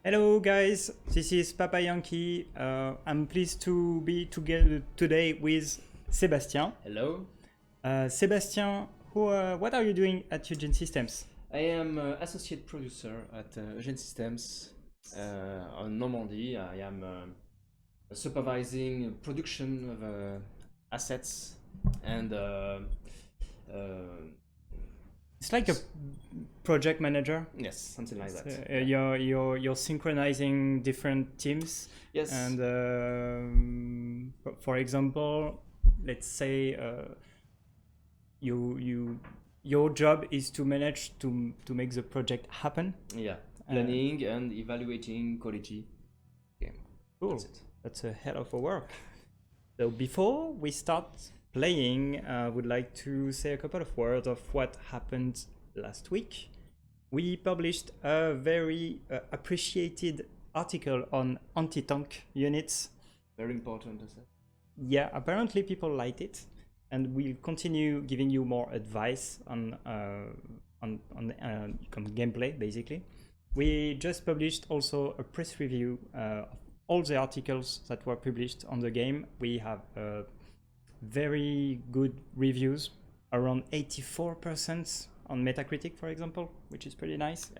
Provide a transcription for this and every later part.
Hello guys, this is Papa Yankee. I'm pleased to be together today with Sébastien. Hello. Sébastien, what are you doing at Eugene Systems? I am Associate Producer at Recon Systems on Normandy. I am supervising production of assets and It's like a project manager. yes, something like that. You're synchronizing different teams. Yes. And for example, let's say your job is to manage to make the project happen. Yeah, planning and evaluating quality. Okay. Cool. That's a hell of a work. So before we start playing, I would like to say a couple of words of what happened last week. We published a very appreciated article on anti-tank units. Very important, I said. Yeah, apparently people liked it, and we'll continue giving you more advice on gameplay, basically. We just published also a press review of all the articles that were published on the game. We have very good reviews, around 84% on Metacritic, for example, which is pretty nice.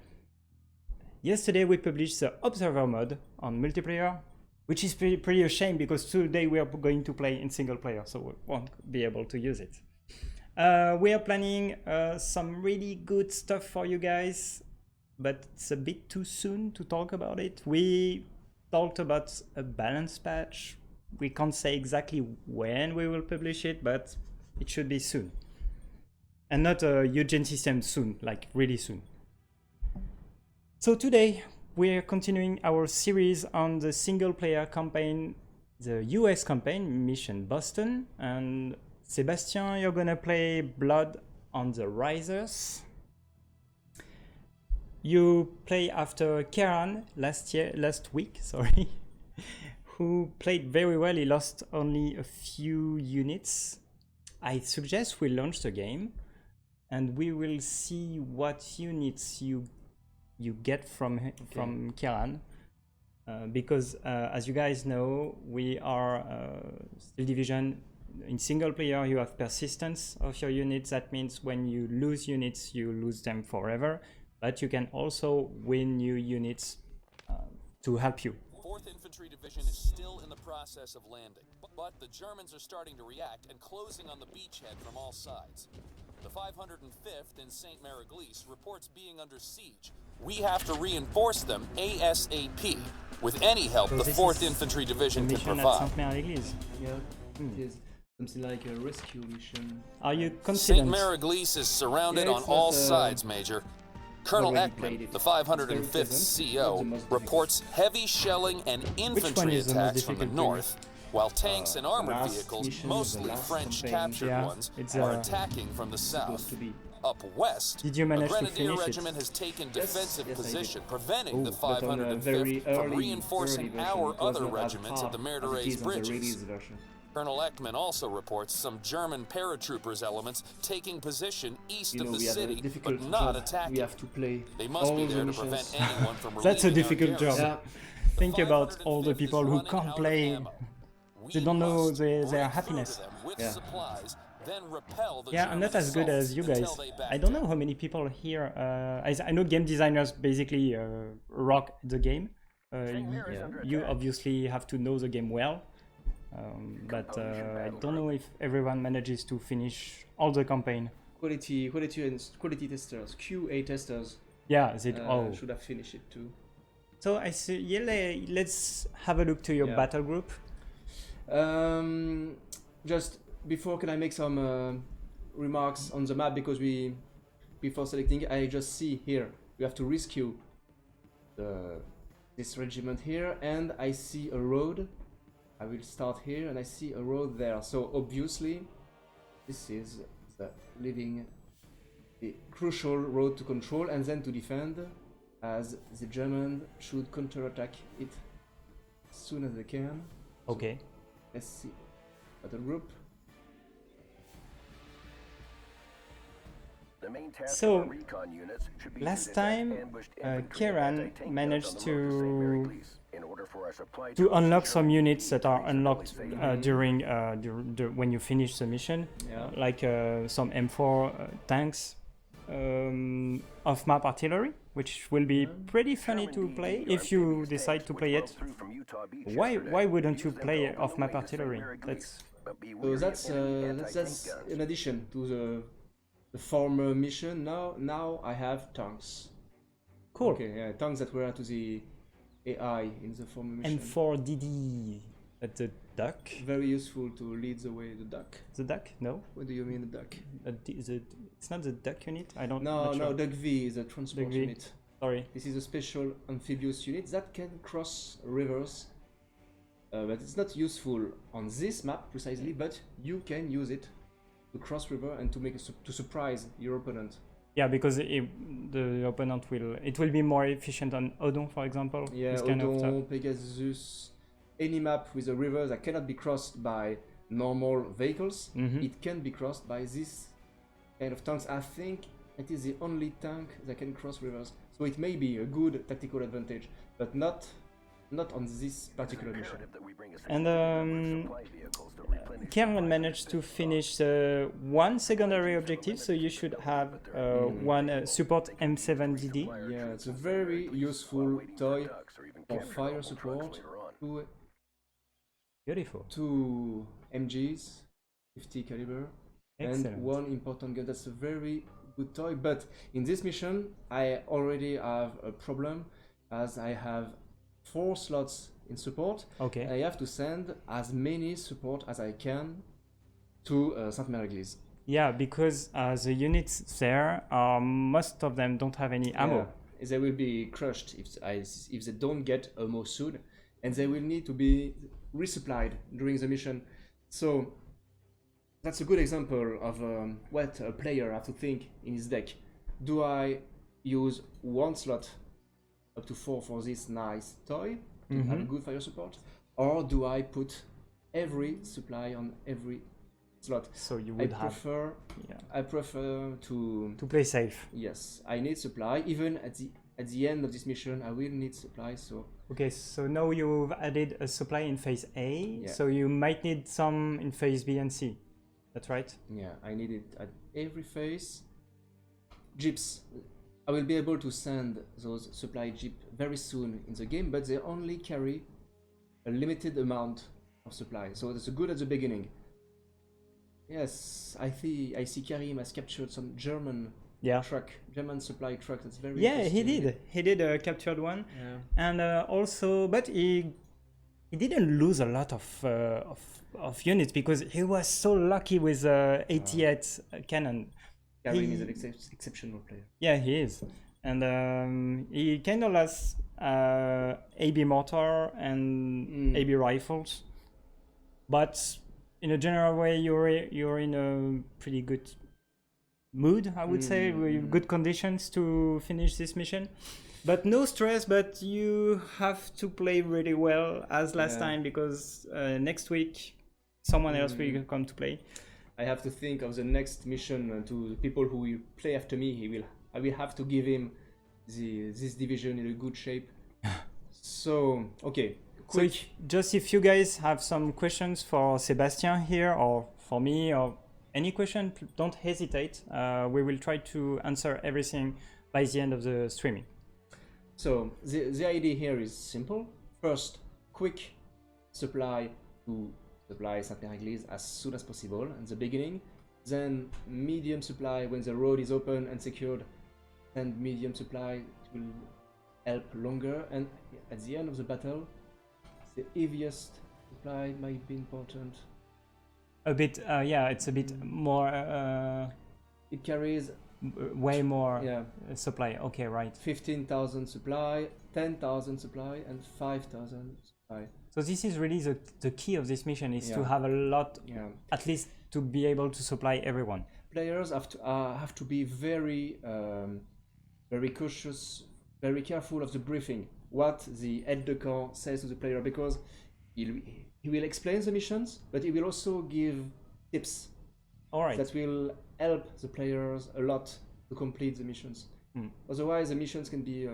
Yesterday we published the Observer mode on multiplayer, which is pretty a shame because today we are going to play in single player, so we won't be able to use it. We are planning some really good stuff for you guys, but it's a bit too soon to talk about it. We talked about a balance patch. We can't say exactly when we will publish it, but it should be soon. And not a Eugene System soon, like really soon. So today we're continuing our series on the single player campaign, the US campaign, Mission Boston. And Sébastien, you're gonna play Blood on the Risers. You play after Kieran last week, sorry, who played very well. He lost only a few units. I suggest we launch the game and we will see what units you get from Kieran, because as you guys know, we are Steel Division. In single player you have persistence of your units. That means when you lose units you lose them forever, but you can also win new units to help you. 4th Infantry Division is still in the process of landing, but the Germans are starting to react and closing on the beachhead from all sides. The 505th in Sainte-Mère-Eglise reports being under siege. We have to reinforce them ASAP with any help So the this 4th is Infantry Division the can mission at provide. Sainte-Mère-Eglise. Yeah, it is something like a rescue mission. Are you confident? Sainte-Mère-Eglise is surrounded Yeah, on it's all not, sides, Major. Colonel already played Ekman, it. the It's very 505th pleasant, not CO, the most reports heavy shelling and infantry is the most attacks from the difficult north, while tanks and armored last vehicles, mission, mostly the last French campaign. captured Yeah, ones, it's, are attacking from the Supposed south. to be. Up west, Did you a manage to Grenadier finish it? regiment has taken defensive yes, I did. position, preventing the But on a very 505th from early reinforcing version. our It was other not as regiments at hard the Mer as de it Rey's is on the bridges. release version. Colonel Ekman also reports some German paratroopers elements taking position east You know, of the we have a city, difficult but not job. attacking. We have to play They must all be the there to missions. prevent anyone from That's a relieving our difficult job. garrison. Yeah, Think about all the people who can't play. They don't know their happiness. Yeah. Yeah, I'm not as good as you guys. I don't know how many people here. I know game designers basically rock the game. You obviously have to know the game well, but I don't know if everyone manages to finish all the campaign. quality testers, QA testers Yeah, should have finished it too. So I see. Yeah, let's have a look to your Yeah. battle group. Just before, can I make some remarks on the map, because before selecting, I just see here we have to rescue this regiment here, and I see a road. I will start here, and I see a road there. So obviously, this is the crucial road to control and then to defend, as the German should counterattack it as soon as they can. Okay. So, let's see. Battle group. So, last time, Kieran managed to unlock some units that are unlocked during when you finish the mission, like some M4 tanks, off-map artillery, which will be pretty funny to play if you decide to play it. Why wouldn't you play off-map artillery? So that's an addition to the former mission. Now I have tanks. Cool. Okay, yeah, tanks that were to the AI in the former mission. M4DD, at the duck. Very useful to lead the way. The duck. The duck? No. What do you mean the duck? It's not the duck unit. I don't. No, sure. Duck V is a transport unit. Sorry. This is a special amphibious unit that can cross rivers. But it's not useful on this map precisely, but you can use it to cross river and to make to surprise your opponent. Yeah, because the opponent will be more efficient on Odon, for example. Yeah, Odon, Pegasus, any map with a river that cannot be crossed by normal vehicles, it can be crossed by this kind of tanks. I think it is the only tank that can cross rivers, so it may be a good tactical advantage, but not on this particular mission. And Kieran managed to finish one secondary objective, so you should have one support M7DD. Yeah, it's a very useful toy for fire support. Beautiful. 2 MGs, 50 caliber, Excellent. And one important gun. That's a very good toy. But in this mission, I already have a problem, as I have 4 slots in support. Okay. I have to send as many support as I can to Sainte-Mère-Eglise. Yeah, because the units there, most of them don't have any ammo. Yeah. They will be crushed if they don't get ammo soon, and they will need to be resupplied during the mission. So that's a good example of what a player has to think in his deck. Do I use 1 slot up to 4 for this nice toy to have good fire support, or do I put every supply on every slot? So you would I prefer to play safe. Yes, I need supply. Even at the end of this mission, I will need supply. So okay, so now you've added a supply in phase A, so you might need some in phase B and C. That's right? Yeah, I need it at every phase. Jeeps. I will be able to send those supply jeep very soon in the game, but they only carry a limited amount of supply. So that's good at the beginning. Yes, I see Karim has captured some German German supply truck. That's very interesting. He did captured one, and also, but he didn't lose a lot of units because he was so lucky with 88 cannon. Karim is an exceptional player. Yeah, he is, and he kind of has AB mortar and AB rifles, but in a general way, you're in a pretty good mood, I would say, with good conditions to finish this mission. But no stress, but you have to play really well as last time, because next week someone else will come to play. I have to think of the next mission to the people who will play after me. I will have to give him this division in a good shape. So, okay. Quick. So if you guys have some questions for Sébastien here, or for me, or any question, don't hesitate. We will try to answer everything by the end of the streaming. So the idea here is simple. First, quick supply to supply Sainte-Mère-Eglise as soon as possible in the beginning. Then medium supply when the road is open and secured. And medium supply, it will help longer. And at the end of the battle, the heaviest supply might be important. A bit, it's a bit more. It carries way more supply. Okay, right. 15,000 supply, 10,000 supply, and 5,000 supply. So this is really the key of this mission, is to have a lot, at least to be able to supply everyone. Players have to be very cautious, very careful of the briefing, what the aide de camp says to the player, because he will explain the missions, but he will also give tips that will help the players a lot to complete the missions. Mm. Otherwise, the missions can be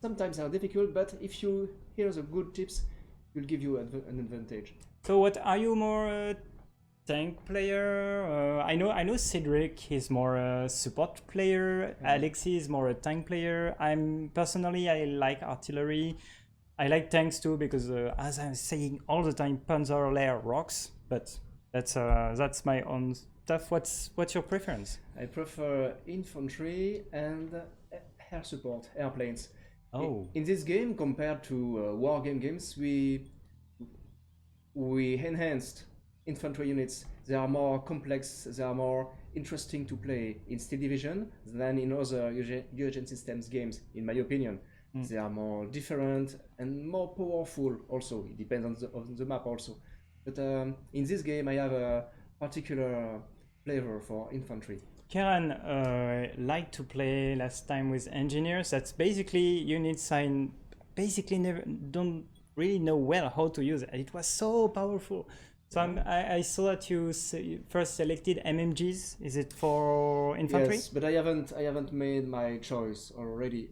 sometimes are difficult, but if you hear the good tips, it will give you an advantage. So what are you more a tank player? I know Cedric is more a support player. Alexis is more a tank player. I like artillery. I like tanks too because as I'm saying all the time, Panzer layer rocks. But that's my own stuff. What's your preference? I prefer infantry and air support, airplanes. Oh, In this game, compared to war games, we enhanced infantry units. They are more complex, they are more interesting to play in Steel Division than in other Eugen Systems games, in my opinion. They are more different and more powerful also. It depends on the map also. But in this game, I have a particular flavor for infantry. Karen liked to play last time with engineers. That's basically units I basically don't really know well how to use it. It was so powerful. So I saw that you first selected MMGs. Is it for infantry? Yes, but I haven't made my choice already.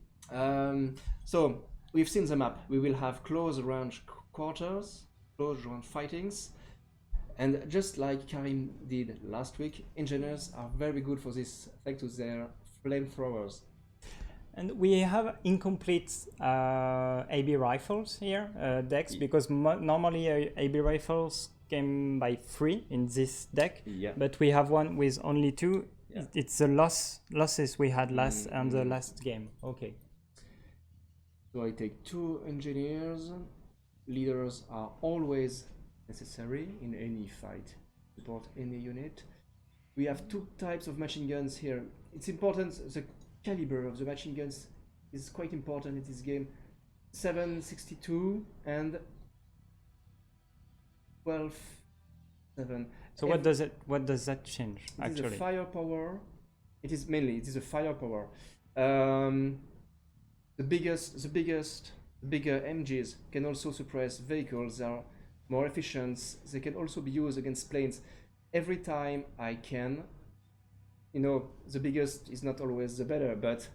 So we've seen the map. We will have close range quarters, close range fightings, and just like Karim did last week, engineers are very good for this thanks to their flamethrowers. And we have incomplete AB rifles here, decks, because normally AB rifles came by 3 in this deck, but we have one with only 2. Yeah. It's the losses we had last and the last game. Okay. So I take 2 engineers. Leaders are always necessary in any fight, support any unit. We have 2 types of machine guns here. It's important, the caliber of the machine guns is quite important in this game. 7.62 and 12.7. So what does that change actually? It is a firepower. It is a firepower. The bigger MGs can also suppress vehicles. They are more efficient. They can also be used against planes. Every time I can, the biggest is not always the better, but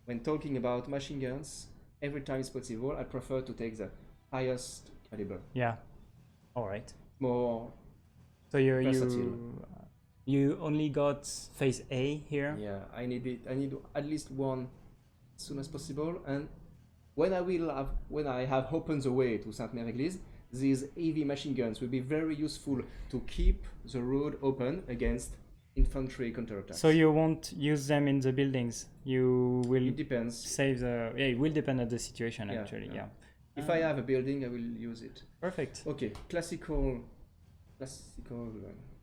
when talking about machine guns, every time it's possible, I prefer to take the highest caliber. Yeah. All right. More. So you only got phase A here. Yeah, I need at least one as soon as possible, and when I have opened the way to Sainte-Mère-Eglise, these heavy machine guns will be very useful to keep the road open against infantry counterattacks. So you won't use them in the buildings. You will. It depends. Save the. Yeah, it will depend on the situation actually. Yeah. If I have a building, I will use it. Perfect. Okay, classical.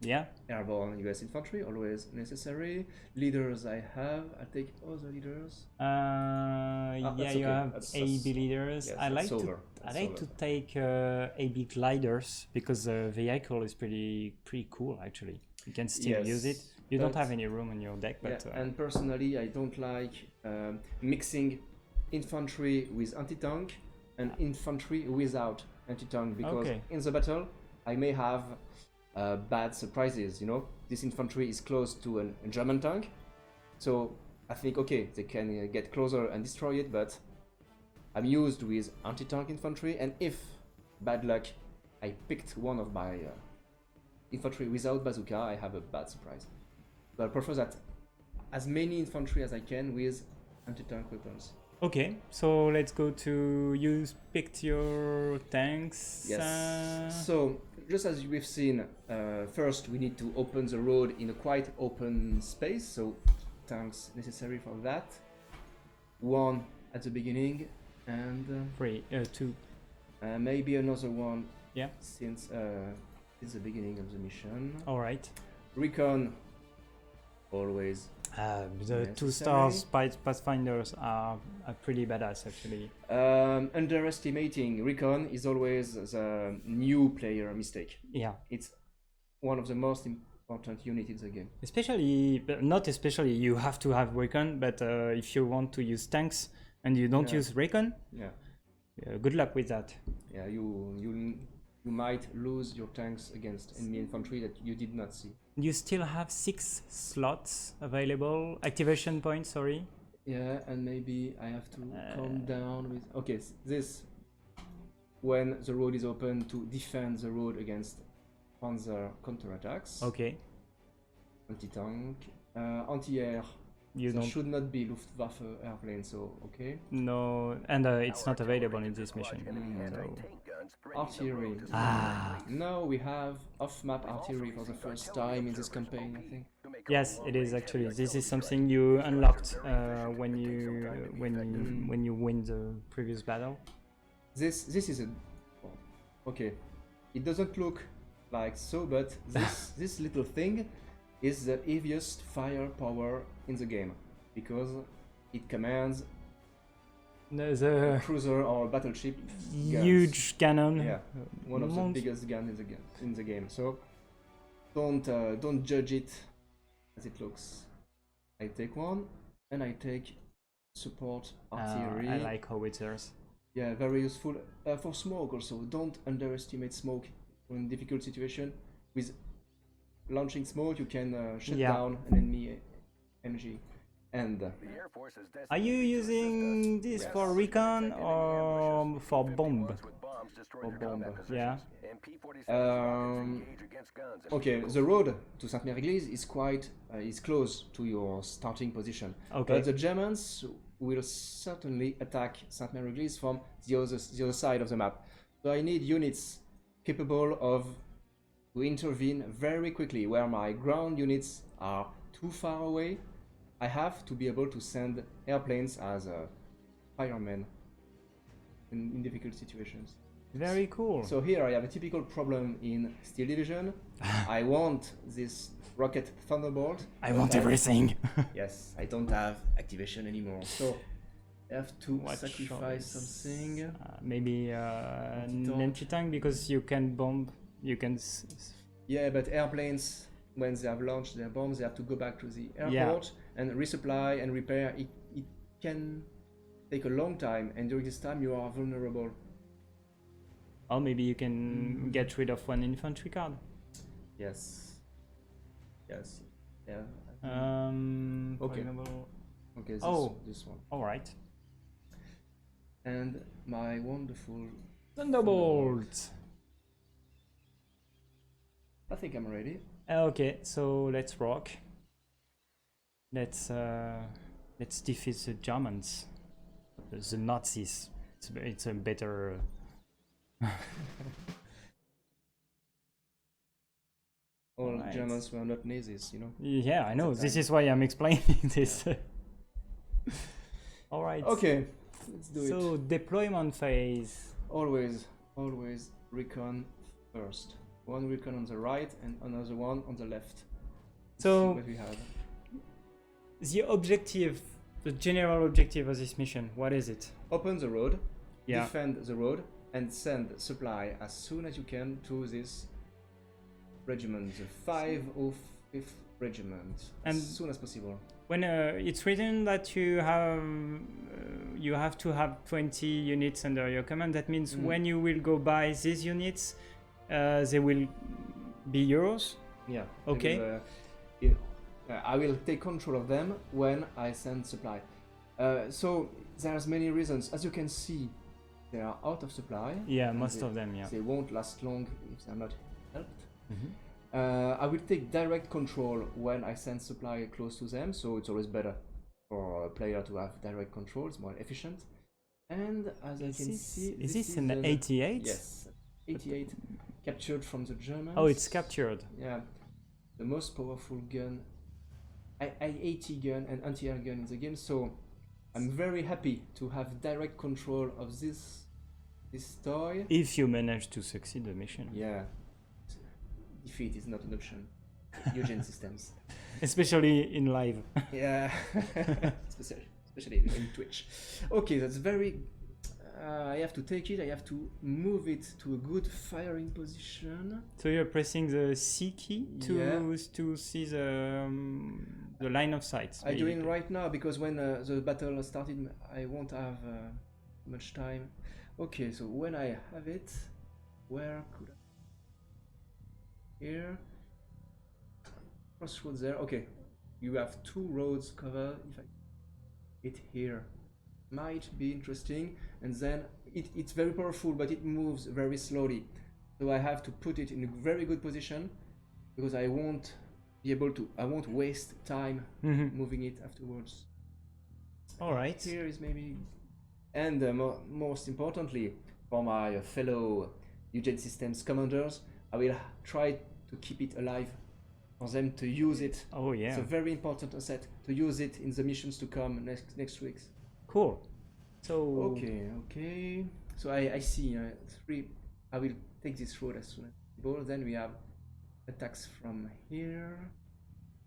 Yeah. Airborne US infantry, always necessary. Leaders I have. I take other leaders. You have AB leaders. Yes, I like to take AB gliders because the vehicle is pretty cool actually. You can still use it. You don't have any room in your deck, but and personally, I don't like mixing infantry with anti-tank and infantry without anti-tank because in the battle I may have bad surprises. This infantry is close to a German tank, so I think they can get closer and destroy it, but I'm used with anti-tank infantry, and if bad luck I picked one of my infantry without bazooka, I have a bad surprise. But I prefer that as many infantry as I can with anti-tank weapons. Okay, so let's go to you picked your tanks. Yes. So just as we've seen, first we need to open the road in a quite open space, so tanks necessary for that. 1 at the beginning and 2. Maybe another one. Yeah. Since it's the beginning of the mission. All right. Recon. Always. The 2 stars Pathfinders are pretty badass actually. Underestimating Recon is always the new player mistake. Yeah. It's one of the most important units in the game. Not especially, you have to have Recon, but if you want to use tanks and you don't use Recon, good luck with that. Yeah, you you might lose your tanks against enemy infantry that you did not see. You still have 6 slots available, activation points, sorry. Yeah, and maybe I have to calm down with... Okay, this, when the road is open to defend the road against panzer counterattacks. Okay. Anti-tank, anti-air. You There don't... should not be Luftwaffe airplanes, so okay. No, and it's not available in this mission. So. Artillery. Ah. Now we have off-map artillery for the first time in this campaign, I think. Yes, it is actually. This is something you unlocked when you win the previous battle. This is a... Okay, it doesn't look like so, but this little thing is the heaviest firepower in the game, because it commands The cruiser or battleship guns. huge cannon. Yeah, one of the biggest guns in the game. So don't judge it as it looks. I take one, and I take support artillery. I like howitzers. Yeah, very useful for smoke also. Don't underestimate smoke in difficult situation. With launching smoke, you can shut down an enemy MG. And Are you using this for recon or for bomb? for bomb. Yeah. Okay, the road to Sainte-Mère-Eglise is quite is close to your starting position. Okay. But the Germans will certainly attack Sainte-Mère-Eglise from the other side of the map. So I need units capable of to intervene very quickly. Where my ground units are too far away, I have to be able to send airplanes as firemen in difficult situations. Very cool. So here I have a typical problem in Steel Division. I want this rocket Thunderbolt. I want everything. Yes, I don't have activation anymore. So I have to What sacrifice choice? something. Maybe an Anti-tank. anti-tank because you can bomb. You can. Yeah, but airplanes, when they have launched their bombs, they have to go back to the airport and resupply and repair. It can take a long time, and during this time you are vulnerable. Or maybe you can get rid of one infantry card. Yes. Yes. Yeah. For Okay. example. Okay. This one. All right. And my wonderful Thunderbolt. I think I'm ready. Okay, so let's rock. Let's defeat the Germans, the Nazis. It's a better. All Right. Germans were not Nazis, you know. Yeah, I know. At the This time. is why I'm explaining this. All right. Okay, let's do it. So deployment phase. Always recon first. One recon on the right and another one on the left. Let's So- see what we have. The objective, the general objective of this mission, what is it? Open the road, Yeah. defend the road, and send supply as soon as you can to this regiment, the 505th Regiment, And- as soon as possible. When it's written that you have to have 20 units under your command, that means when you will go buy these units, they will be yours. Yeah. Okay. I will take control of them when I send supply. So there's many reasons. As you can see, they are out of supply. Yeah, and most of them. Yeah. They won't last long if they're not helped. Mhm. I will take direct control when I send supply close to them, so it's always better for a player to have direct control. It's more efficient. And as I can see, Is this an 88? Yes, 88 captured from the Germans. Oh, it's captured. Yeah, the most powerful gun, I-80 gun and anti-air gun in the game. So I'm very happy to have direct control of this toy. If you manage to succeed the mission. Yeah, defeat is not an option. Eugene systems. Especially in live. Yeah, especially in Twitch. Okay, that's very. I have to take it. I have to move it to a good firing position. So you're pressing the C key to see the line of sight. I'm doing right now because when the battle started, I won't have much time. Okay, so when I have it, where could I? Here. Crossroads there. Okay. You have 2 roads covered. If I it here might be interesting, and then it's very powerful, but it moves very slowly. So I have to put it in a very good position because I won't be able to. I won't waste time moving it afterwards. All right. Here is maybe, and most importantly, for my fellow Eugen Systems commanders, I will try to keep it alive for them to use it. Oh yeah. It's a very important asset to use it in the missions to come next weeks. Cool. So Okay. So I see 3. I will take this road as soon as possible. Then we have attacks from here.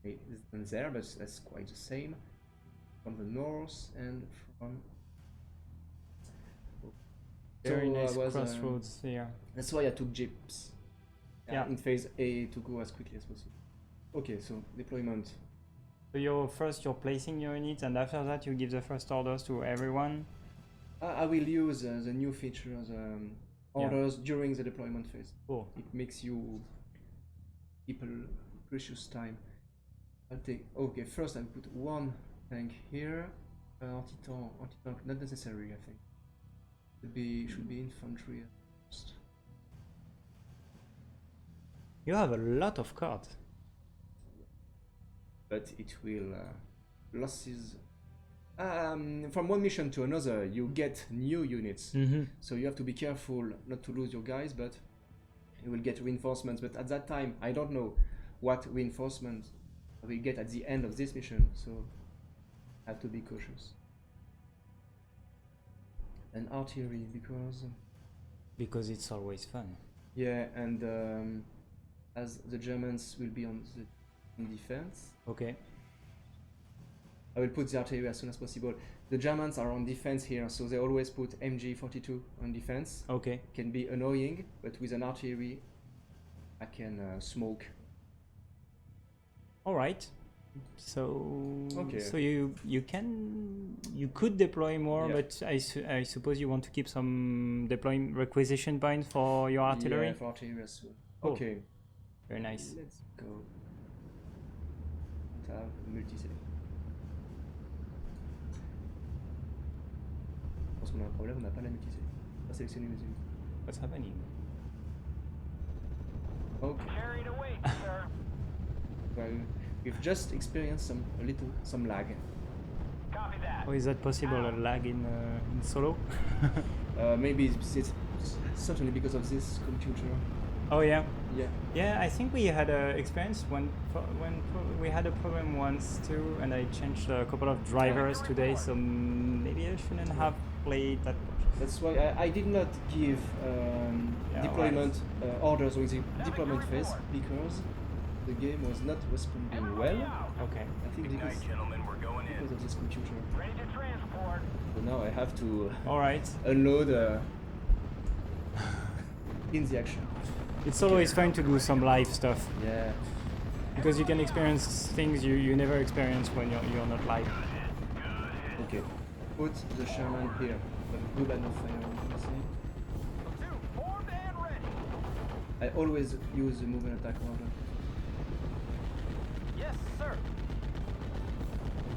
Okay, it's there, but that's quite the same. From the north and from. very nice crossroads here. That's why I took jeeps. Yeah. In phase A to go as quickly as possible. Okay, so deployment. So you're placing your units, and after that you give the first orders to everyone. I will use the new features orders during the deployment phase. Cool. It makes you people precious time. I'll take. Okay, first I'll put 1 tank here. Anti-tank, not necessary. I think should be infantry at first. You have a lot of cards. But it will losses. From one mission to another, you get new units, so you have to be careful not to lose your guys. But you will get reinforcements. But at that time, I don't know what reinforcements I will get at the end of this mission, so I have to be cautious. And artillery because it's always fun. Yeah, and as the Germans will be on defense. Okay. I will put the artillery as soon as possible. The Germans are on defense here, so they always put MG42 on defense. Okay. Can be annoying, but with an artillery, I can smoke. All right. So Okay. so you could deploy more, Yeah. but I suppose you want to keep some deploying requisition points for your artillery. Yeah, for artillery as well. Cool. Okay. Very nice. Let's go. Have multi-select. Je pense qu'on a un problème, on n'a pas la multi-select. Pas sélectionner les unités. What's happening? Okay. Carried away, sir. Well, we've just experienced some lag. Copy that. Oh, is that possible? A lag in solo? Maybe it's certainly because of this computer. Oh yeah. Yeah. Yeah, I think we had a experience when we had a problem once too, and I changed a couple of drivers today, so maybe I shouldn't have played that. That's why I did not give deployment orders during the deployment phase, because the game was not responding well. Okay. I think because of this computer. Ready to transport. So now I have to All right. unload in the action. It's always fun to do some live stuff Yeah. because you can experience things you never experience when you're not live. Okay. Put the Sherman here. A good line of fire. You see? Two, formed and ready. I always use the move and attack order. Yes, sir.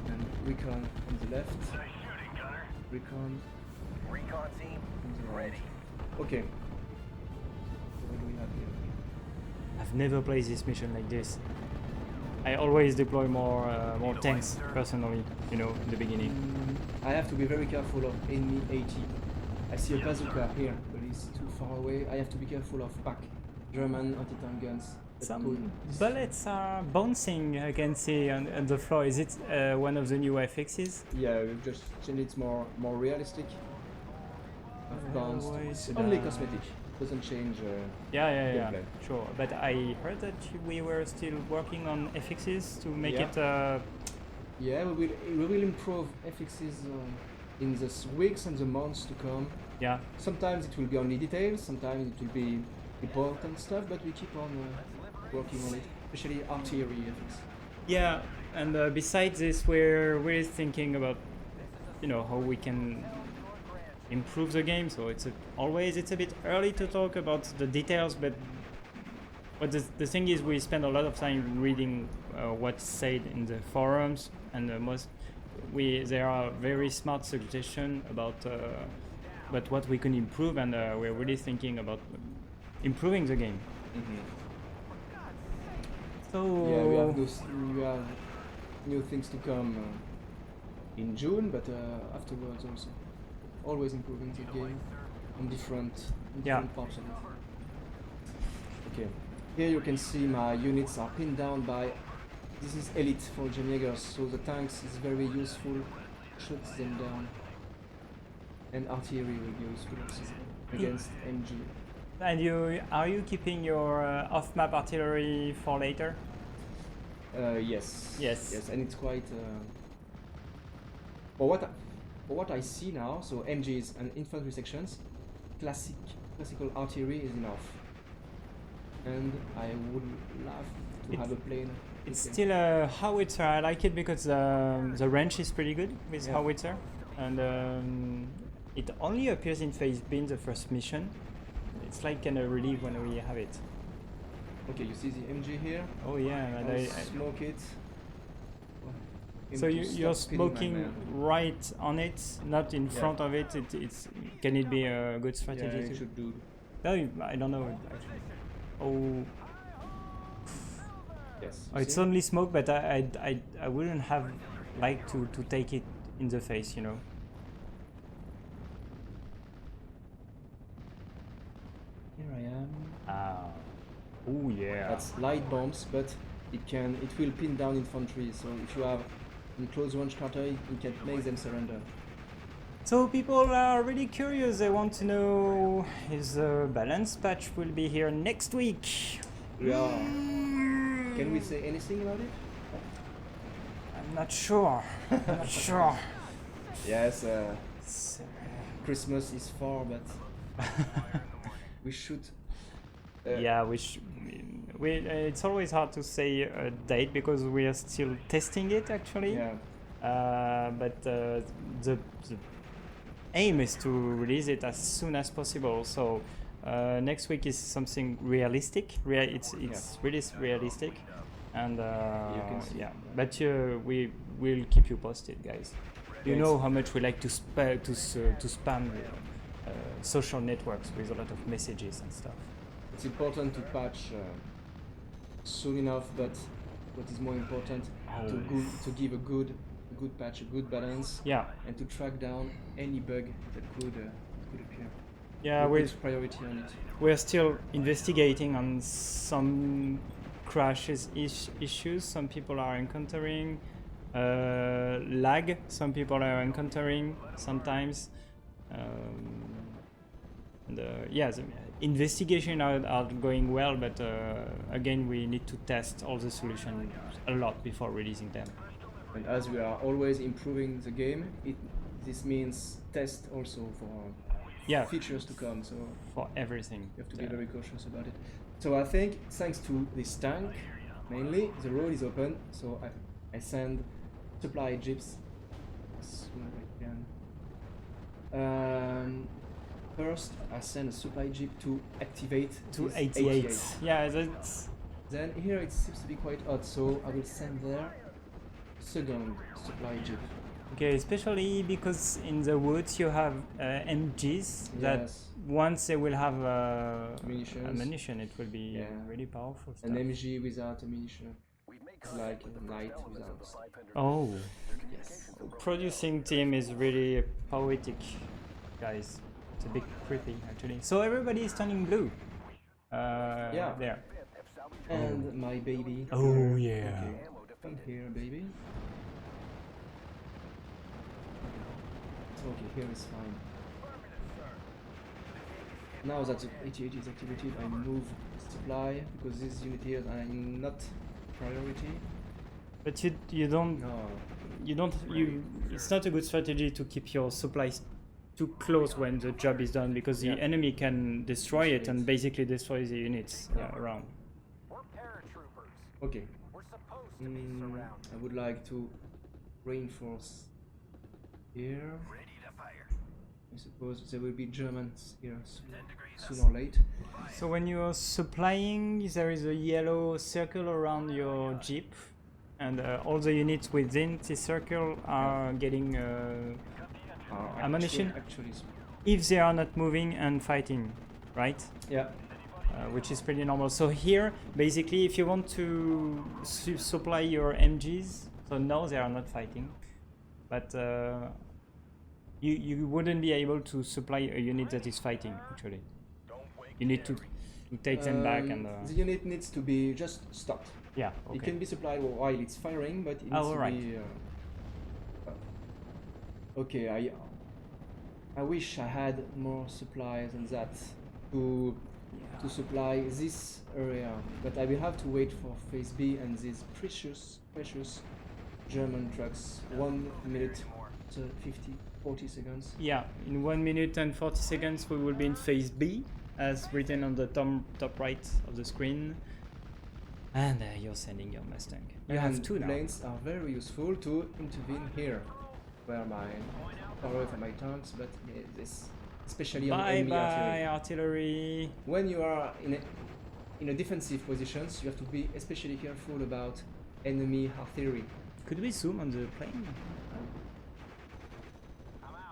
And Recon on the left. Nice shooting, Gunner. Recon Recon team, on the right. ready. Okay. What do we have here? I've never played this mission like this. I always deploy more tanks personally, in the beginning. I have to be very careful of enemy AT. I see a bazooka here, but it's too far away. I have to be careful of PaK, German anti-tank guns. that Some put- bullets are bouncing, I can see, on the floor. Is it one of the new FXs? Yeah, we've just changed it more realistic. I've bounced. Otherwise, It's only cosmetic. Doesn't change. Yeah, gameplay. sure. But I heard that we were still working on FXs to make Yeah. it. Yeah, we will improve FXs in the weeks and the months to come. Yeah. Sometimes it will be only details, sometimes it will be important stuff, but we keep on working on it, especially artillery FX. Yeah, and besides this, we're really thinking about, how we can improve the game. So always it's a bit early to talk about the details, but the thing is, we spend a lot of time reading what's said in the forums, and there are very smart suggestions about what we can improve, and we're really thinking about improving the game. So Yeah, we have new things to come in June, but afterwards also. Always improving the game on different parts of it. Okay, here you can see my units are pinned down by. This is elite for Jägers, so the tanks is very useful. Shoots them down, and artillery will be useful also against MG. And are you keeping your off-map artillery for later? Yes. Yes, and it's quite. For what I see now, so MGs and infantry sections, classical artillery is enough, and I would love to have a plane. It's still a howitzer. I like it because the range is pretty good with howitzer, and it only appears in phase B in the first mission. It's like kind of relief when we have it. Okay, you see the MG here? Oh yeah, and I smoke it. So you're smoking right on it, not in front of it. Can it be a good strategy? Yeah, it should do. No, I don't know actually. Oh. Yes. Oh, it's only smoke, but I wouldn't have liked to take it in the face, you know. Here I am. Oh yeah. That's light bombs, but it will pin down infantry. So if you have in close range cutter, it can make them surrender. So people are really curious. They want to know if the balance patch will be here next week. Yeah. Can we say anything about it? I'm not sure. I'm not sure. Yes. Christmas is far, but we should. Yeah, it's always hard to say a date because we are still testing it actually. Yeah. But the aim is to release it as soon as possible. So next week is something realistic. It's really realistic, and But we will keep you posted, guys. You know how much we like to spam social networks with a lot of messages and stuff. It's important to patch soon enough, but what is more important to give a good patch, a good balance, and to track down any bug that could appear. Yeah, with priority on it. We're still investigating on some crashes issues some people are encountering, lag some people are encountering sometimes, the investigation are going well, but again we need to test all the solutions a lot before releasing them. And as we are always improving the game, this means test also for features to come. So for everything, you have to be very cautious about it. So I think thanks to this tank, mainly the road is open. So I send supply jeeps as soon as I can. First, I send a supply jeep to activate to 88. Yeah, that's. Then here it seems to be quite odd, so I will send there second supply jeep. Okay, especially because in the woods you have MGs that once they will have ammunition, it will be really powerful stuff. An MG without ammunition, like a knight without. Oh, yes. Producing team is really poetic, guys. It's a bit creepy actually. So everybody is turning blue. There. And my baby. Oh yeah. Okay. Come here, baby. Okay, here is fine. Now that the 88 is activated, I move supply because this unit here are not priority. But it's not a good strategy to keep your supplies too close when the job is done, because the enemy can destroy it and basically destroy the units around. We're paratroopers. Okay. We're supposed to be surrounded. I would like to reinforce here. Ready to fire. I suppose there will be Germans here sooner or later. So when you're supplying, there is a yellow circle around your jeep, and all the units within this circle are getting ammunition. Actually, If they are not moving and fighting, right? yeah. Which is pretty normal. So here, basically, if you want to supply your MGs, so no, they are not fighting, but you wouldn't be able to supply a unit that is fighting, actually. You need to take them back and... The unit needs to be just stopped. yeah, okay. It can be supplied while it's firing, but it needs to right. be... okay, I wish I had more supplies than that to supply this area, but I will have to wait for phase B and these precious German trucks. 1 minute to 40 seconds. Yeah, in 1 minute and 40 seconds we will be in phase B, as written on the top right of the screen. And you're sending your Mustang. You have two now. Planes are very useful to intervene here, where far away from my tanks, but this, especially on enemy artillery. Artillery. When you are in a defensive positions, you have to be especially careful about enemy artillery. Could we zoom on the plane?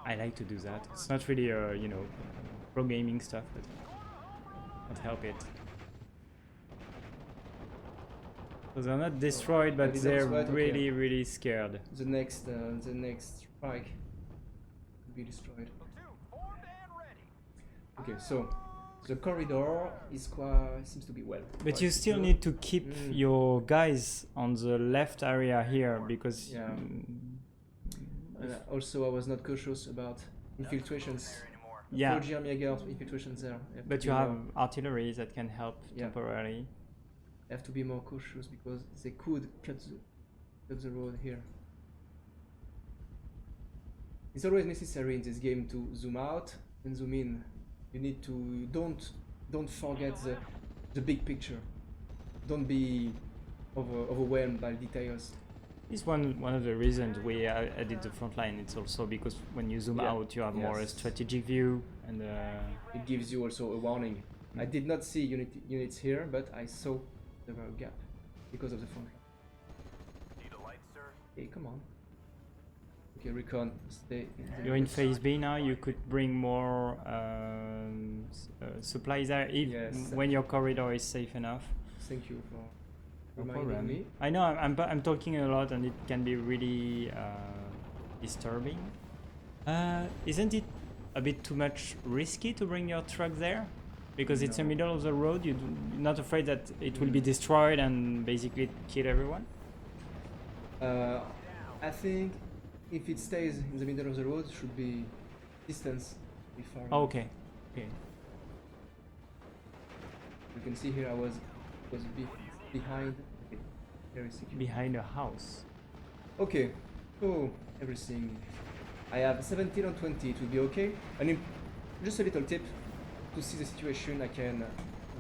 I like to do that. It's not really, pro gaming stuff, but can't help it. So they're not destroyed, but they're really, really scared. The next strike will be destroyed. Okay, so the corridor seems to be well. But you still need to keep your guys on the left area here, because also I was not cautious about infiltrations. Yeah. Infiltrations there. But you have artillery that can help temporarily. You have to be more cautious because they could cut the road here. It's always necessary in this game to zoom out and zoom in. You need to don't forget the big picture. Don't be overwhelmed by details. It's one of the reasons we added the front line. It's also because when you zoom out, you have more a strategic view, and it gives you also a warning. I did not see units here, but I saw there were a gap because of the front line. Need a light, sir? Okay, come on. Okay, Recon, stay. You're in phase B now. You could bring more supplies there when your corridor is safe enough. Thank you for reminding me. I know I'm talking a lot, and it can be really disturbing. Isn't it a bit too much risky to bring your truck there? Because it's the middle of the road. You're not afraid that it will be destroyed and basically kill everyone? I think if it stays in the middle of the road, it should be distance before. Oh, okay. You can see here I was behind. Okay, very secure. Behind a house. Okay, so everything. I have 17 on 20. It will be okay. And just a little tip to see the situation. I can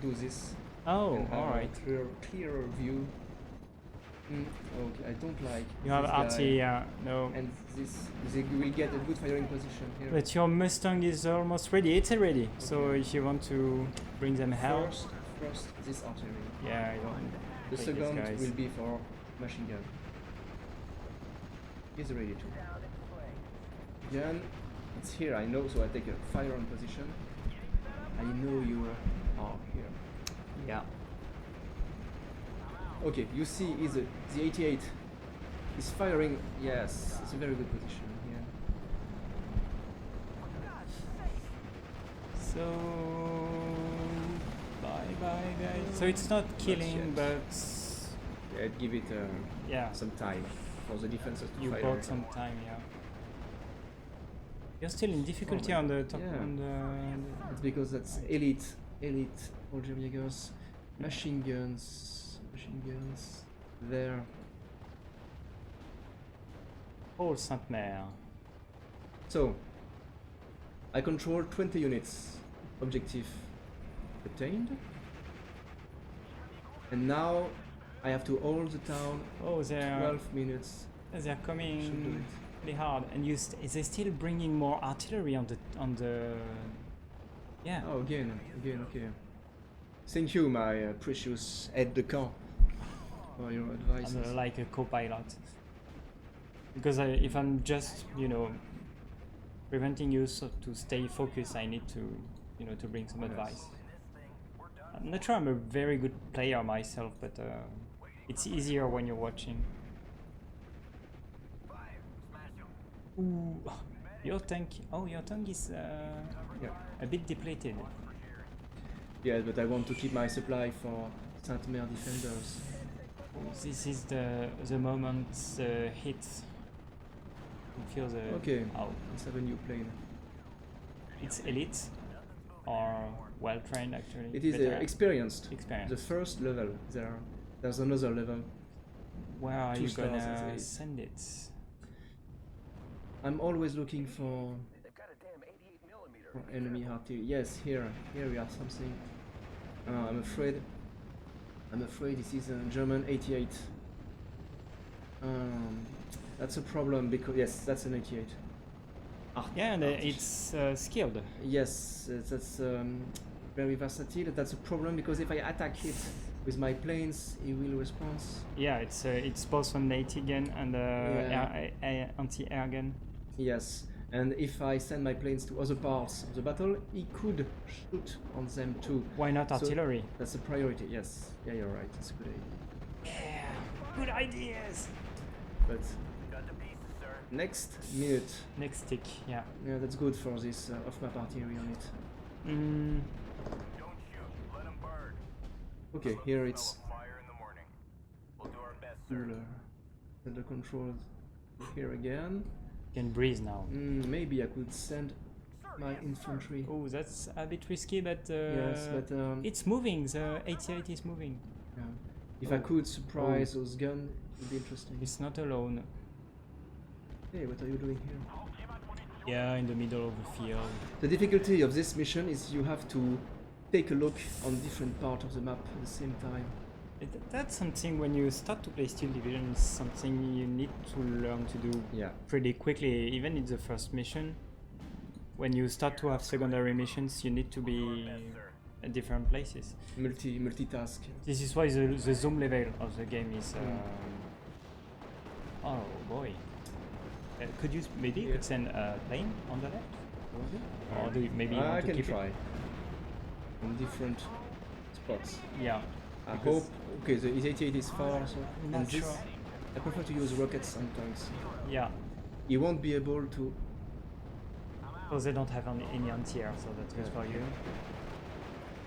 do this. Oh, all right. Clearer view. Okay, I don't like. You have RT, no. And they will get a good firing position here. But your Mustang is almost ready. It's ready. Okay. So if you want to bring them help. First this artillery. Yeah, I don't. The second will be for machine gun. He's ready too. Gun, it's here. I know, so I take a fire on position. I know you are here. Yeah. Okay, you see, the 88 is firing. Yes, it's a very good position here. So bye guys. So it's not killing, but give it some time for the defenses to fire. You bought some time, yeah. You're still in difficulty on the top. Yeah. It's because that's elite Jägers, machine guns there. Oh, Sainte-Mère. So I control 20 units. Objective attained. And now I have to hold the town. Oh, they're 12 minutes. They're coming. really hard, and they're still bringing more artillery on the. Yeah. Oh, again, okay. Thank you, my precious aide de camp, for your advice. I'm like a co-pilot. Because if I'm just, preventing you to stay focused, I need to, to bring some advice. I'm not sure I'm a very good player myself, but it's easier when you're watching. Ooh, your tank is a bit depleted. Yeah, but I want to keep my supply for Sainte-Mère defenders. This is the moment hit. You feel the Okay, ow. let's have a new plane. It's elite or well trained actually. It is experienced. Experienced. The first level. There's another level. Where are 2 you stars, gonna that's it. send it? I'm always looking for They've got a damn 88mm. for enemy artillery. Yes, here we have something. I'm afraid this is a German 88. That's a problem because yes, that's an 88. Yeah, and it's skilled. Yes, that's very versatile. That's a problem because if I attack it with my planes, it will respond. Yeah, it's both on AT gun and anti-air gun. Yes, and if I send my planes to other parts of the battle, he could shoot on them too. Why not So artillery? that's a priority. Yes, yeah, you're right. That's a good idea. Yeah, good ideas. But Got the pieces, sir. next minute, Next stick, yeah. yeah, that's good for this off-map artillery on it. Mm, Don't shoot. Let them burn. Okay, here it's Fire in the morning. We'll do our best, sir. cooler. The controls here again. can breathe now. Maybe I could send my infantry. Oh, that's a bit risky, but Yes, but it's moving. The 88 is moving. yeah. If I could surprise those guns, it'd be interesting. It's not alone. Hey, what are you doing here? Yeah, in the middle of the field. The difficulty of this mission is you have to take a look on different parts of the map at the same time. That's something when you start to play Steel Division, is something you need to learn to do Yeah. pretty quickly, even in the first mission. When you start to have secondary missions, you need to be at different places. Multitask. This is why the zoom level of the game is. Oh boy! Could you maybe Yeah. could send a plane on the left, or do you maybe you I want to can keep try. it? On different spots. Yeah. I Because- hope. Okay, the 88 is far, so Not and this, sure. I prefer to use rockets sometimes. Yeah. You won't be able to. Because they don't have any anti-air, so that's good Yeah. for you.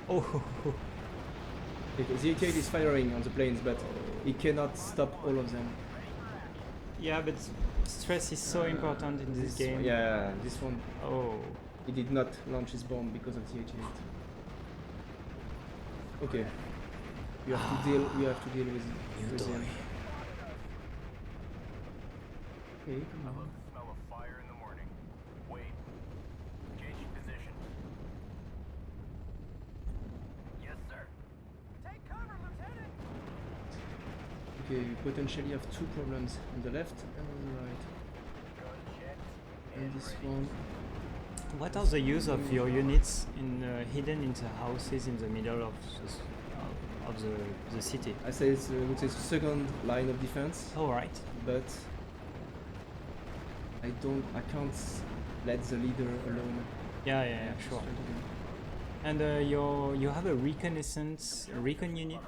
Oh. Okay, the 88 is firing on the planes, but he cannot stop all of them. Yeah, but stress is so important in this game. Yeah, this one. Oh. He did not launch his bomb because of the 88. Okay. You have to deal. You have to deal with him. Okay, come on. Smell of fire in the morning. Wait. Changing position. Yes, sir. Take cover, Lieutenant. Okay, you potentially have two problems on the left and on the right. Gun checked. And this one. What are the use of your units hidden in the houses in the middle of the city? I say it's would say second line of defense, All right. but I can't let the leader alone. Yeah, sure. And you have a recon unit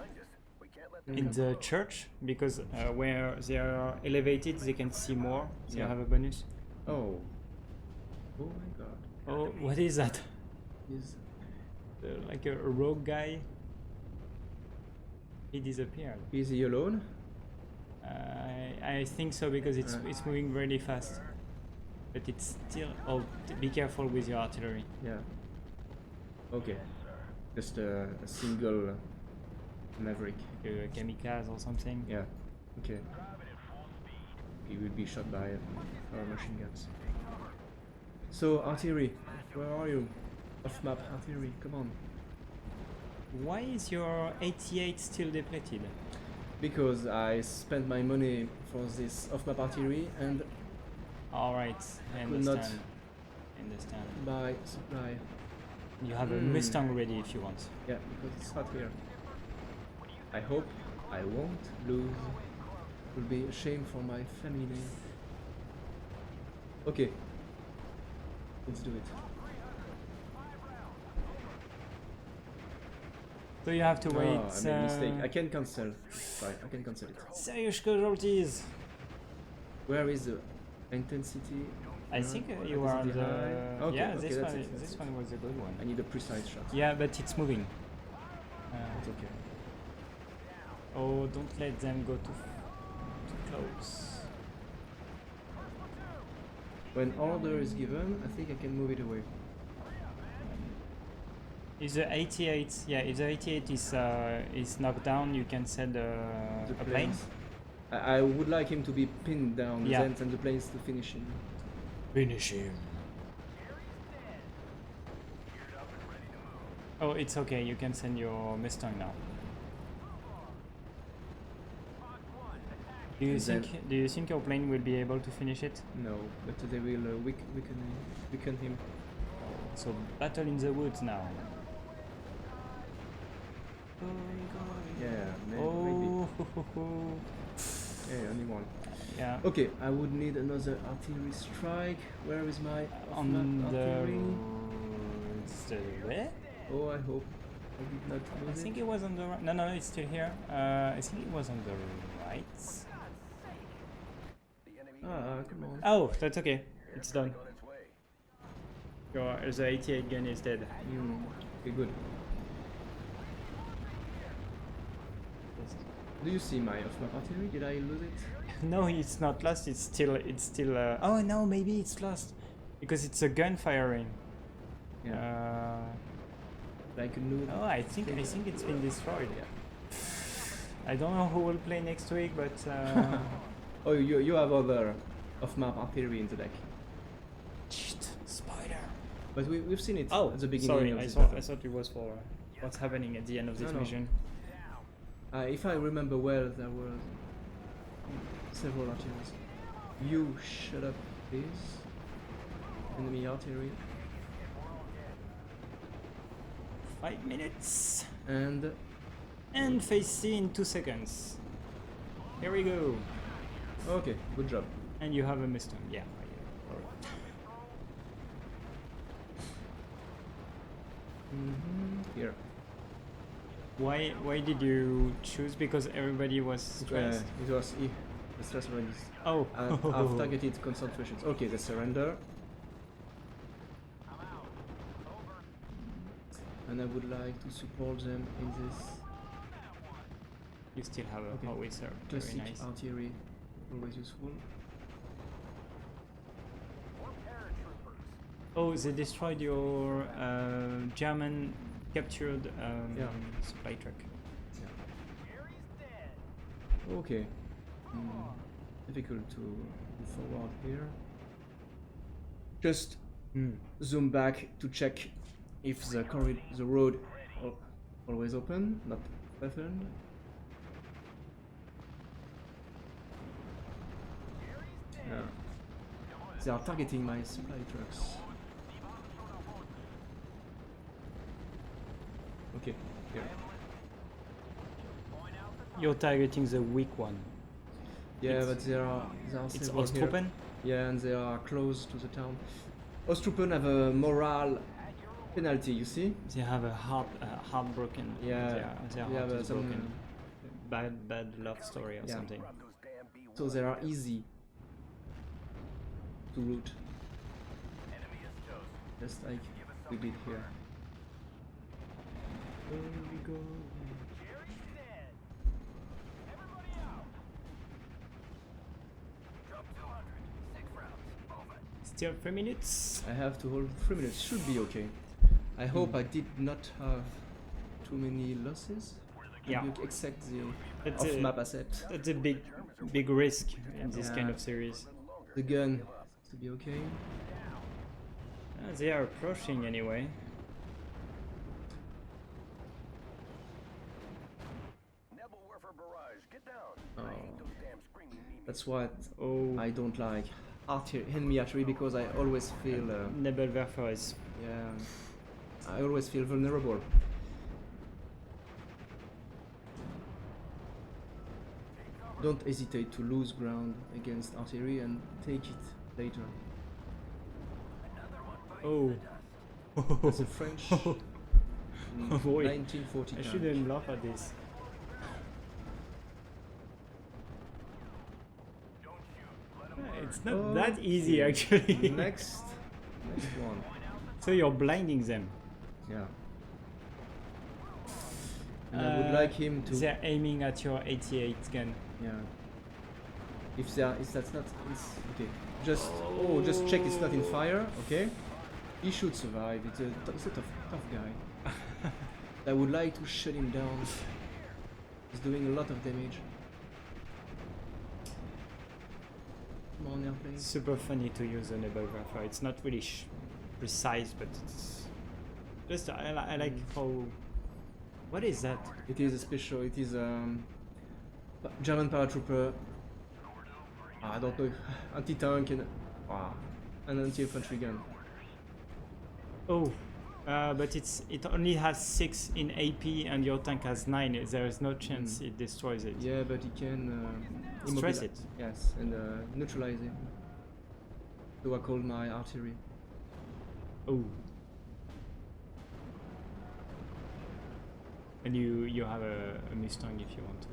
We can't let in the church because where they are elevated, they can see more. They Yeah. have a bonus. Oh. Oh my god. Oh, what is that? Is Like a rogue guy? He disappeared. is he alone? I think so because it's moving really fast. But it's still. Oh, be careful with your artillery. Yeah. Okay. Just a single maverick. A kamikaze or something. Yeah. Okay. He will be shot by our machine guns. So artillery, where are you? Off-map artillery, come on. Why is your 88 still depleted? Because I spent my money for this off-map artillery and All right, I could not- understand. Understand. Buy supply. You have a Mustang ready if you want. Yeah, because it's hot here. I hope I won't lose. It will be a shame for my family name. Okay. Let's do it. So you have to wait. Oh, I made a mistake. I can cancel. Sorry, I can cancel it. Serious casualties. Where is the intensity? I think you Is are it on the. high? Okay, yeah, okay, this that's one. it, that's This it. one was a good one. I need a precise shot. Yeah, but it's moving. It's okay. Oh, don't let them go too close. When order is given, I think I can move it away. If the 88, yeah, if the 88 is knocked down, you can send The a plane. planes. I would like him to be pinned down, Yeah. then send the planes to finish him. Finish him. Oh, it's okay. You can send your Mustang now. Do you And then- think? Do you think your plane will be able to finish it? No, but they will weaken him. So battle in the woods now. Yeah, maybe. Oh, Yeah, only one. yeah. Okay, I would need another artillery strike. Where is my On off-map the artillery? it's the where? Oh, I hope I did not I lose think it. it was on the right. No, it's still here. I think it was on the right. Come on. Oh, that's okay. It's done. Your the 88 gun is dead. Okay, good. Do you see my off-map artillery? Did I lose it? No, it's not lost. It's still. Oh no, maybe it's lost because it's a gun firing. Yeah. Like a noob. Oh, I think it's been destroyed. I don't know who will play next week, but Oh, you have other off-map artillery in the deck. shit, spider. But we've seen it Oh, at the beginning sorry, of I this thought battle. it was for what's happening at the end of this No. mission. If I remember well, there were several artilleries. You shut up, please. Enemy artillery. 5 minutes And phase C in 2 seconds. Here we go. okay, good job. And you have a Mustang, yeah. Here. Why did you choose? Because everybody was stressed. It was the stress already. Oh, I've targeted concentrations. Okay, the surrender. And I would like to support them in this you still have a Okay. howitzer. Very classic nice. artillery, always useful. Oh, they destroyed your German captured Yeah. supply truck. Okay. Difficult to move forward here. Just zoom back to check if the road always open, not open. Yeah. They are targeting my supply trucks. Okay, here. You're targeting the weak one. Yeah, It's- but there are It's several here. Ostrupen. Yeah, and they are close to the town. Ostrupen have a morale penalty, you see? They have a heartbroken. Yeah, their they heart have is some. broken. Bad love story or Yeah. something. So they are easy to root. Just like we did here. Here we go. Still 3 minutes. I have to hold 3 minutes. Should be okay. I hope I did not have too many losses. Yeah. Except the That's off-map asset. That's a big risk in this kind Yeah. of series. The gun to be okay. They are approaching anyway. Oh, that's what Oh, I don't like. enemy artillery because I always feel Nebelwerfer is yeah, I always feel vulnerable. Don't hesitate to lose ground against artillery and take it later. oh. That's a French Boy, 1940 I tank. shouldn't laugh at this. It's not that easy actually. Next one. So you're blinding them. Yeah. And I would like him to. They're aiming at your 88 gun. Yeah. If that's not, it's okay. Just check it's not in fire. Okay. He should survive. It's a tough guy. I would like to shut him down. He's doing a lot of damage. Come on, airplane. Super funny to use a Nebelwerfer. It's not really precise, but it's just I like how. What is that? It is a special. It is German paratrooper. I don't know. Anti-tank and an anti-infantry gun. Oh, but it only has 6 in AP and your tank has 9. There is no chance it destroys it. Yeah, but he can Stress immobilize- it. Yes, and neutralize it. So I called my artillery. Oh. And you have a Mustang if you want to.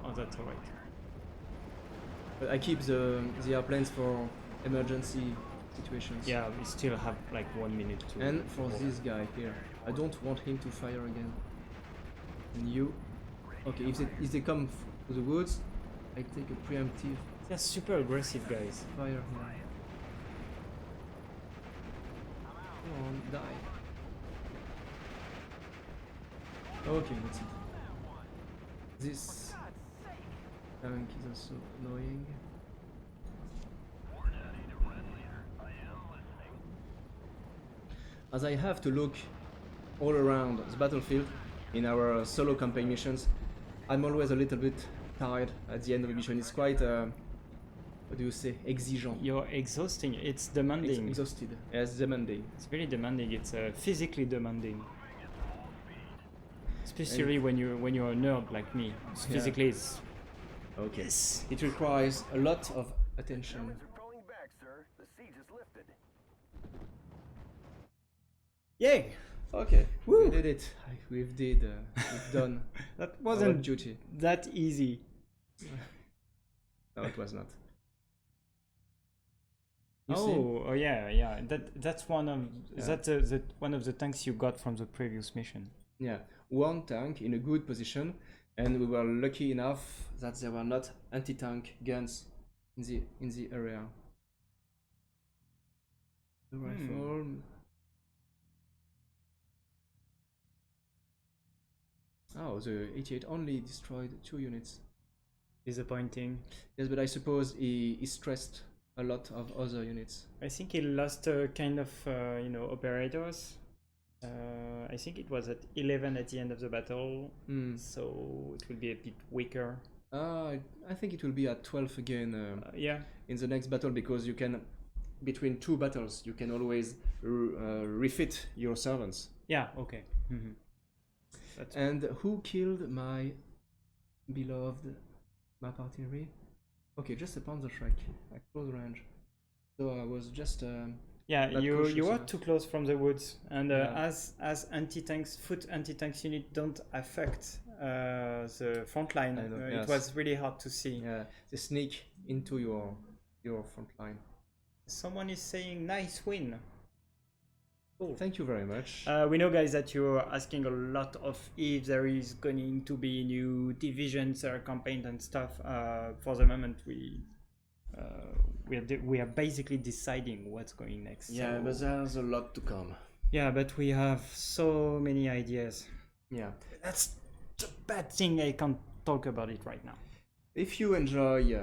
Oh, that's alright. But I keep the airplanes for emergency situations. Yeah, we still have like 1 minute to. And for this guy here, I don't want him to fire again. And you, okay? If they come to the woods, I take a preemptive They're super aggressive guys. fire here. Come on, die. Okay, that's it. This tank is also annoying. As I have to look all around the battlefield in our solo campaign missions, I'm always a little bit tired at the end of the mission. It's quite, what do you say, exigeant. You're exhausting. It's demanding. Exhausted. Yes, demanding. It's very demanding. It's physically demanding. Especially when you're a nerd like me. Physically, it's Okay. yes. It requires a lot of attention. Germans are pulling back, sir. The siege is lifted. Yay! Okay, Woo. we did it. We've done That our wasn't duty. that easy. No, it was not. You see? Oh yeah. That's one of that's the one of the tanks you got from the previous mission. Yeah, one tank in a good position, and we were lucky enough that there were not anti-tank guns in the area. The rifle. Oh, the 88 only destroyed 2 units. Disappointing. Yes, but I suppose he stressed a lot of other units. I think he lost kind of operators. I think it was at 11 at the end of the battle, so it will be a bit weaker. I think it will be at 12 again Yeah. in the next battle, because you can, between 2 battles, you can always refit your servants. Yeah. Okay. And who killed my beloved map artillery? Okay, just a panzer track at close range. So I was just Yeah, That you cautious, are yeah. too close from the woods, and Yeah. as anti-tanks, foot anti-tanks unit don't affect the front line. I know, It yes. was really hard to see. they sneak into your front line. Someone is saying nice win. Cool. Thank you very much. We know, guys, that you're asking a lot of if there is going to be new divisions or campaigns and stuff. For the moment, we are basically deciding what's going next. Yeah, so- but there's a lot to come. yeah, but we have so many ideas. Yeah. That's the bad thing. I can't talk about it right now. If you enjoy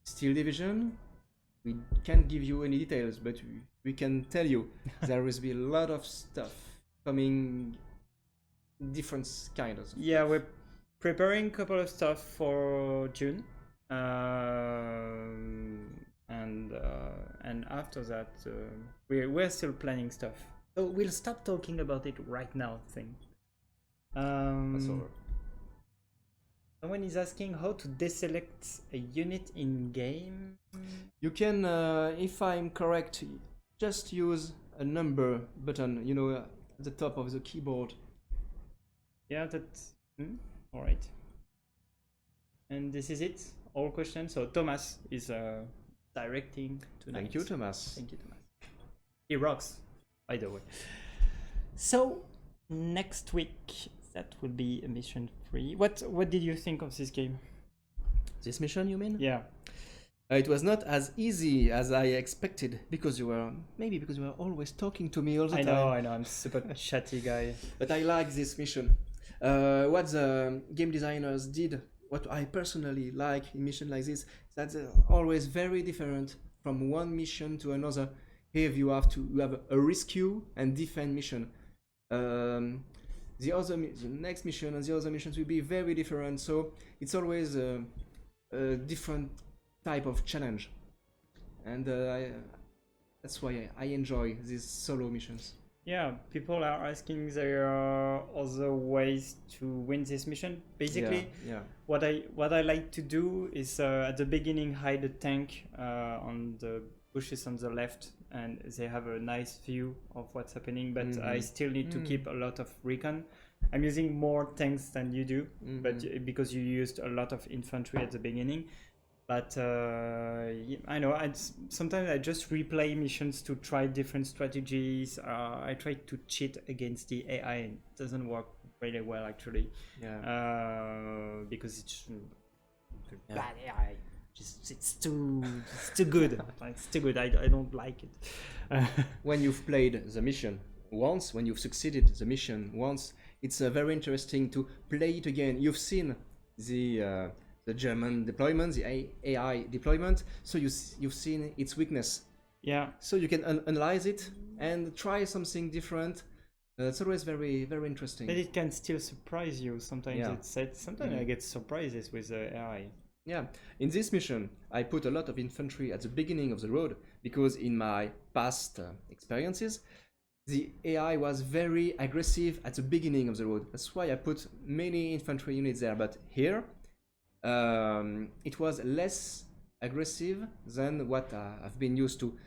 Steel Division, we can't give you any details, but we can tell you there will be a lot of stuff coming, different kinds of stuff. Yeah, we're preparing a couple of stuff for June. and after that we're still planning stuff. So we'll stop talking about it right now. That's over. Someone is asking how to deselect a unit in game. You can, if I'm correct, just use a number button, at the top of the keyboard. Yeah, that's all right. And this is it. All questions. So Thomas is directing tonight. Thank you, Thomas. Thank you, Thomas. He rocks, by the way. So next week that will be a mission 3. What did you think of this game? This mission, you mean? Yeah. It was not as easy as I expected because you were always talking to me all the time. I know. I'm super chatty guy. But I like this mission. What the game designers did, what I personally like in mission like this, that's always very different from one mission to another. Here you have a rescue and defend mission. The next mission and the other missions will be very different. So it's always a different type of challenge, and that's why I enjoy these solo missions. Yeah, people are asking there are other ways to win this mission. Basically, yeah. What I like to do is at the beginning hide a tank on the bushes on the left, and they have a nice view of what's happening. But I still need to keep a lot of recon. I'm using more tanks than you do, but because you used a lot of infantry at the beginning. But I know sometimes I just replay missions to try different strategies. I try to cheat against the AI. It doesn't work really well actually. Yeah. Because it's bad AI. It's too good. It's too good. I don't like it. When you've played the mission once, when you've succeeded the mission once, it's very interesting to play it again. You've seen the German deployment, the AI deployment, so you've seen its weakness. Yeah. So you can analyze it and try something different. It's always very, very interesting. But it can still surprise you. Sometimes Yeah. Sometimes I get surprises with the AI. Yeah. In this mission, I put a lot of infantry at the beginning of the road because in my past experiences, the AI was very aggressive at the beginning of the road. That's why I put many infantry units there. But here, it was less aggressive than what I've been used to.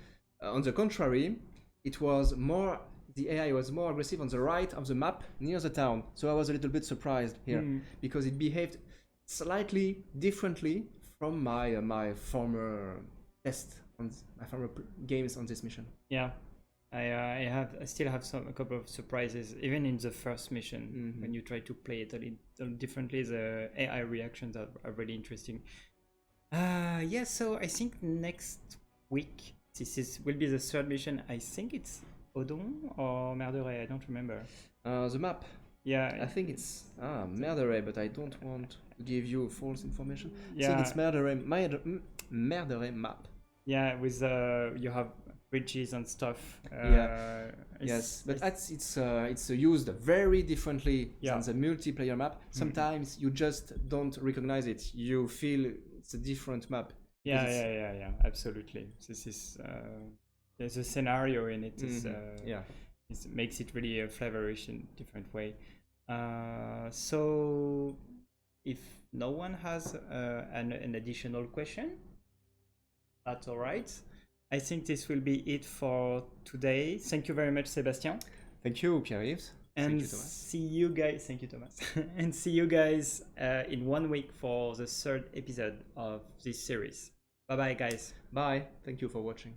On the contrary, the AI was more aggressive on the right of the map near the town. So I was a little bit surprised here because it behaved slightly differently from my former my former games on this mission. Yeah. I still have a couple of surprises, even in the first mission when you try to play it a little differently. The AI reactions are really interesting. Yeah, so I think next week will be the third mission. I think it's Odon or Merderet. I don't remember. The map. Yeah, I think it's Merderet, but I don't want to give you false information. Yeah. I think it's Merderet map. Yeah, with you have bridges and stuff. Yes, but it's used very differently than the multiplayer map. Sometimes you just don't recognize it. You feel it's a different map. Yeah, absolutely. This is there's a scenario in it. It makes it really flavorish in a different way. So if no one has an additional question, that's all right. I think this will be it for today. Thank you very much, Sébastien. Thank you, Pierre-Yves. And Thank you, Thomas. see you guys. Thank you, Thomas. And see you guys in 1 week for the third episode of this series. Bye-bye, guys. Bye. Thank you for watching.